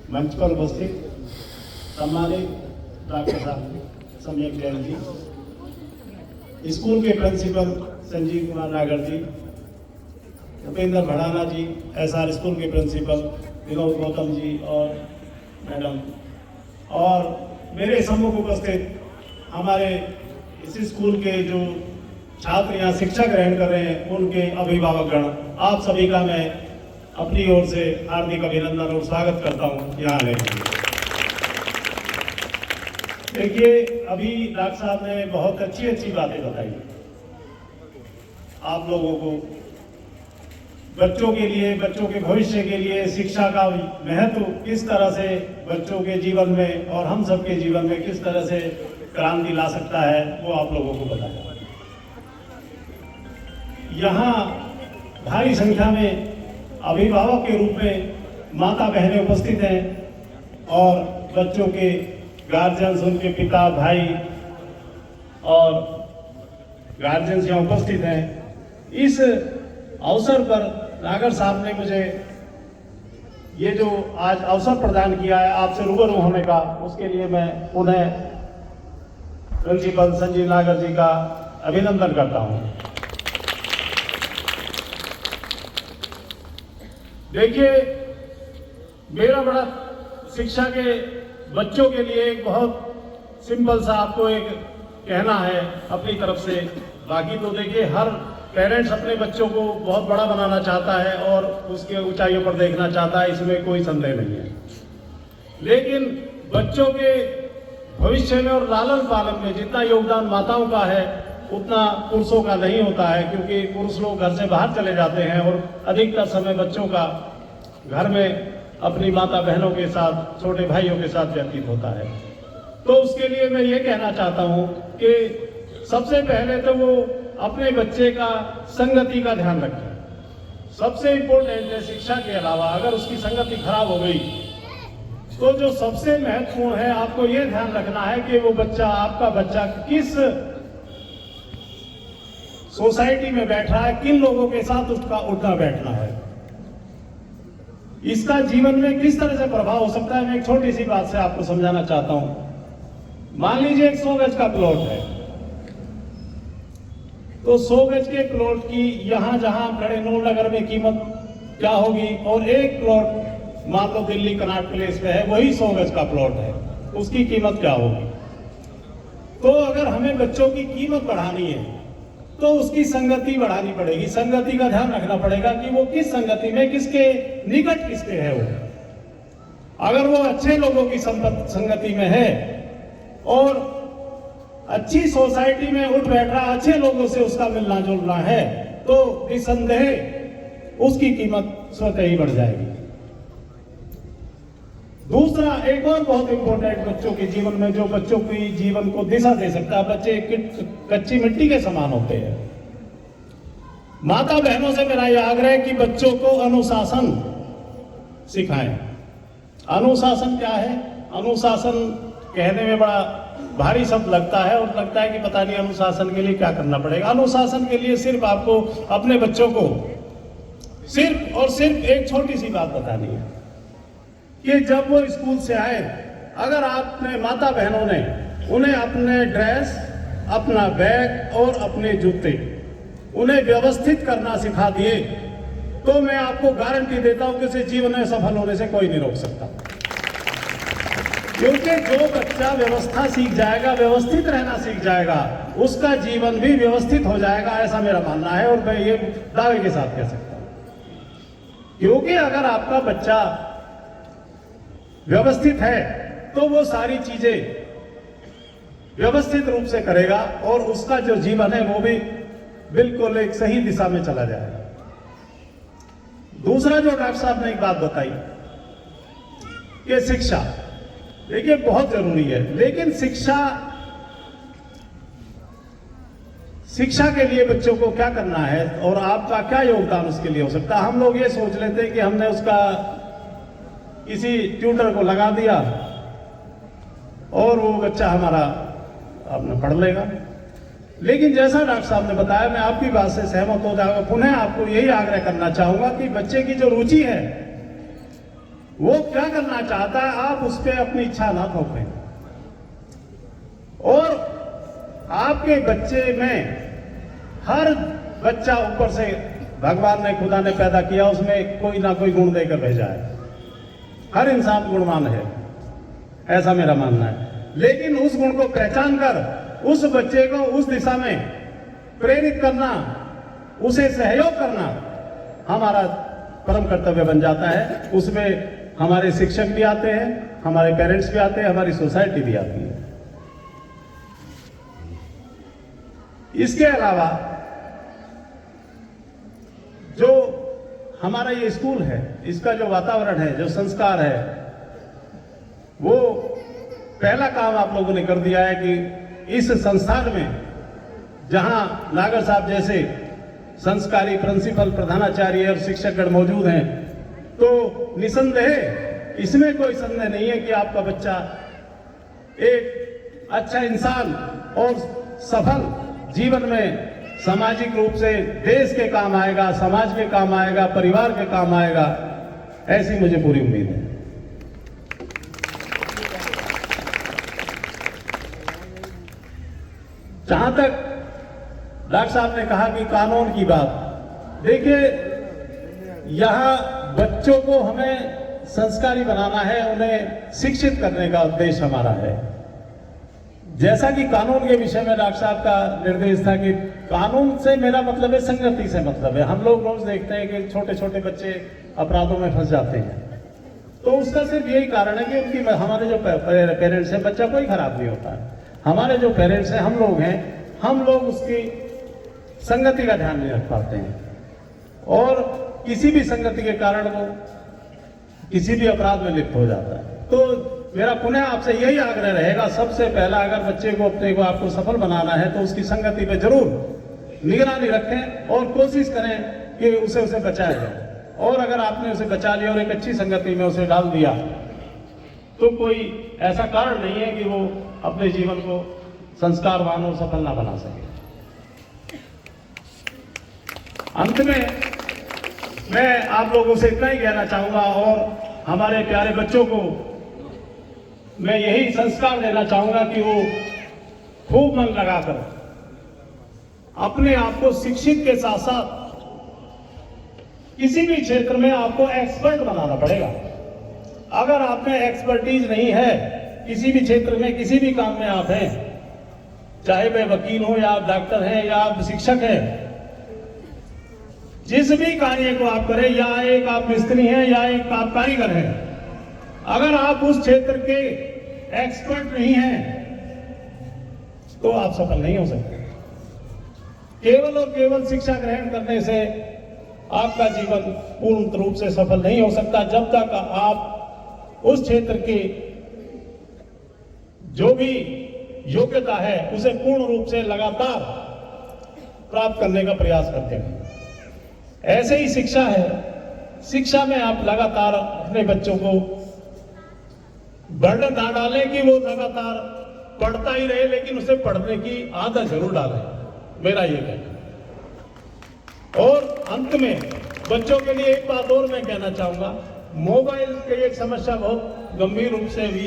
मंच पर उपस्थित सम्मानित डॉक्टर साहब सम्यक जैन जी, स्कूल के प्रिंसिपल संजीव कुमार नागर जी, उपेंद्र भड़ाना जी, एसआर स्कूल के प्रिंसिपल विनोद गौतम जी और मैडम, और मेरे सम्मुख उपस्थित हमारे इस स्कूल के जो छात्र यहाँ शिक्षा ग्रहण कर रहे हैं उनके अभिभावकगण, आप सभी का मैं अपनी ओर से हार्दिक अभिनंदन और स्वागत करता हूँ यहाँ आने के लिए। देखिए, अभी डॉक्टर साहब ने बहुत अच्छी अच्छी बातें बताई आप लोगों को, बच्चों के लिए, बच्चों के भविष्य के लिए शिक्षा का महत्व किस तरह से बच्चों के जीवन में और हम सबके जीवन में किस तरह से क्रांति ला सकता है, वो आप लोगों को बताया। यहाँ भारी संख्या में अभिभावक के रूप में माता बहनें उपस्थित हैं और बच्चों के गार्जियंस, उनके पिता, भाई और गार्जियंस यहाँ उपस्थित हैं। इस अवसर पर नागर साहब ने मुझे ये जो आज अवसर प्रदान किया है आपसे रूबरू होने का, उसके लिए मैं उन्हें प्रिंसिपल संजीव नागर जी का अभिनंदन करता हूँ। देखिए, मेरा बड़ा शिक्षा के बच्चों के लिए एक बहुत सिंपल सा आपको एक कहना है अपनी तरफ से। बाकी तो देखिए, हर पेरेंट्स अपने बच्चों को बहुत बड़ा बनाना चाहता है और उसके ऊंचाइयों पर देखना चाहता है, इसमें कोई संदेह नहीं है। लेकिन बच्चों के भविष्य में और लालन पालन में जितना योगदान माताओं का है उतना पुरुषों का नहीं होता है, क्योंकि पुरुष लोग घर से बाहर चले जाते हैं और अधिकतर समय बच्चों का घर में अपनी माता बहनों के साथ, छोटे भाइयों के साथ व्यतीत होता है। तो उसके लिए मैं ये कहना चाहता हूँ कि सबसे पहले तो वो अपने बच्चे का संगति का ध्यान रखें। सबसे इम्पोर्टेंट है, शिक्षा के अलावा अगर उसकी संगति खराब हो गई तो जो सबसे महत्वपूर्ण है, आपको ये ध्यान रखना है कि वो बच्चा, आपका बच्चा किस सोसाइटी में बैठ रहा है, किन लोगों के साथ उसका उठना बैठना है, इसका जीवन में किस तरह से प्रभाव हो सकता है। मैं एक छोटी सी बात से आपको समझाना चाहता हूं। मान लीजिए 100 गज का प्लॉट है, तो 100 गज के प्लॉट की यहां जहां खड़े नूर नगर में कीमत क्या होगी, और एक प्लॉट मान लो दिल्ली कनाट प्लेस पे है, वही 100 गज का प्लॉट है, उसकी कीमत क्या होगी। तो अगर हमें बच्चों की कीमत बढ़ानी है तो उसकी संगति बढ़ानी पड़ेगी, संगति का ध्यान रखना पड़ेगा कि वो किस संगति में, किसके निकट किसके है वो। अगर वो अच्छे लोगों की संगति में है और अच्छी सोसाइटी में उठ बैठ रहा, अच्छे लोगों से उसका मिलना जुलना है, तो निसंदेह उसकी कीमत स्वतः ही बढ़ जाएगी। दूसरा, एक और बहुत इंपॉर्टेंट बच्चों के जीवन में, जो बच्चों की जीवन को दिशा दे सकता है, बच्चे कच्ची मिट्टी के समान होते हैं। माता बहनों से मेरा यह आग्रह है कि बच्चों को अनुशासन सिखाएं। अनुशासन क्या है? अनुशासन कहने में बड़ा भारी शब्द लगता है और लगता है कि पता नहीं अनुशासन के लिए क्या करना पड़ेगा। अनुशासन के लिए सिर्फ आपको अपने बच्चों को सिर्फ और सिर्फ एक छोटी सी बात बतानी है कि जब वो स्कूल से आए, अगर आपने माता बहनों ने उन्हें अपने ड्रेस, अपना बैग और अपने जूते उन्हें व्यवस्थित करना सिखा दिए, तो मैं आपको गारंटी देता हूं कि उसे जीवन में सफल होने से कोई नहीं रोक सकता। क्योंकि जो बच्चा व्यवस्था सीख जाएगा, व्यवस्थित रहना सीख जाएगा, उसका जीवन भी व्यवस्थित हो जाएगा, ऐसा मेरा मानना है और मैं ये दावे के साथ कह सकता हूं। क्योंकि अगर आपका बच्चा व्यवस्थित है तो वो सारी चीजें व्यवस्थित रूप से करेगा और उसका जो जीवन है वो भी बिल्कुल एक सही दिशा में चला जाएगा। दूसरा जो डॉक्टर साहब ने एक बात बताई कि शिक्षा, देखिए बहुत जरूरी है, लेकिन शिक्षा के लिए बच्चों को क्या करना है और आपका क्या योगदान उसके लिए हो सकता है। हम लोग ये सोच लेते हैं कि हमने उसका किसी ट्यूटर को लगा दिया और वो बच्चा हमारा अपना पढ़ लेगा। लेकिन जैसा डॉक्टर साहब ने बताया, मैं आपकी बात से सहमत हो जाऊंगा। पुनः आपको यही आग्रह करना चाहूंगा कि बच्चे की जो रुचि है वो क्या करना चाहता है, आप उस पर अपनी इच्छा ना थोपें। और आपके बच्चे में हर बच्चा ऊपर से भगवान ने, खुदा ने पैदा किया, उसमें कोई ना कोई गुण देकर भेजा है। हर इंसान गुणवान है, ऐसा मेरा मानना है। लेकिन उस गुण को पहचान कर उस बच्चे को उस दिशा में प्रेरित करना, उसे सहयोग करना हमारा परम कर्तव्य बन जाता है। उसमें हमारे शिक्षक भी आते हैं, हमारे पेरेंट्स भी आते हैं, हमारी सोसाइटी भी आती है। इसके अलावा जो हमारा ये स्कूल है, इसका जो वातावरण है, जो संस्कार है, वो पहला काम आप लोगों ने कर दिया है कि इस संस्थान में जहां नागर साहब जैसे संस्कारी प्रिंसिपल, प्रधानाचार्य और शिक्षकगण मौजूद हैं, तो निसंदेह इसमें कोई संदेह नहीं है कि आपका बच्चा एक अच्छा इंसान और सफल जीवन में सामाजिक रूप से देश के काम आएगा, समाज के काम आएगा, परिवार के काम आएगा, ऐसी मुझे पूरी उम्मीद है। जहां तक डॉक्टर साहब ने कहा कि कानून की बात, देखिए यहां बच्चों को हमें संस्कारी बनाना है, उन्हें शिक्षित करने का उद्देश्य हमारा है। जैसा कि कानून के विषय में डॉक्टर साहब का निर्देश था कि कानून से मेरा मतलब है, संगति से मतलब है। हम लोग रोज देखते हैं कि छोटे छोटे बच्चे अपराधों में फंस जाते हैं, तो उसका सिर्फ यही कारण है कि उनकी, हमारे जो पेरेंट्स हैं, बच्चा कोई खराब नहीं होता है, हमारे जो पेरेंट्स हैं, हम लोग हैं, हम लोग उसकी संगति का ध्यान नहीं रख पाते हैं और किसी भी संगति के कारण वो किसी भी अपराध में लिप्त हो जाता है। तो मेरा पुनः आपसे यही आग्रह रहेगा, सबसे पहला अगर बच्चे को, अपने को, आपको सफल बनाना है तो उसकी संगति पे जरूर निगरानी रखें और कोशिश करें कि उसे बचाया जाए। और अगर आपने उसे बचा लिया और एक अच्छी संगति में उसे डाल दिया, तो कोई ऐसा कारण नहीं है कि वो अपने जीवन को संस्कारवान और सफल ना बना सके। अंत में मैं आप लोगों से इतना ही कहना चाहूंगा और हमारे प्यारे बच्चों को मैं यही संस्कार देना चाहूंगा कि वो खूब मन लगाकर अपने आप को शिक्षित के साथ साथ किसी भी क्षेत्र में आपको एक्सपर्ट बनाना पड़ेगा। अगर आप में एक्सपर्टीज नहीं है किसी भी क्षेत्र में, किसी भी काम में आप हैं, चाहे वे वकील हो या आप डॉक्टर हैं या आप शिक्षक हैं, जिस भी कार्य को आप करें, या एक आप मिस्त्री हैं या एक आप कारीगर हैं, अगर आप उस क्षेत्र के एक्सपर्ट नहीं हैं तो आप सफल नहीं हो सकते। केवल और केवल शिक्षा ग्रहण करने से आपका जीवन पूर्ण रूप से सफल नहीं हो सकता, जब तक आप उस क्षेत्र की जो भी योग्यता है उसे पूर्ण रूप से लगातार प्राप्त करने का प्रयास करते हैं। ऐसे ही शिक्षा है, शिक्षा में आप लगातार अपने बच्चों को बर्डन ना डालें कि वो लगातार पढ़ता ही रहे, लेकिन उसे पढ़ने की आदत जरूर डालें, मेरा ये कहना। और अंत में बच्चों के लिए एक बात और मैं कहना चाहूंगा, मोबाइल की एक समस्या बहुत गंभीर रूप से भी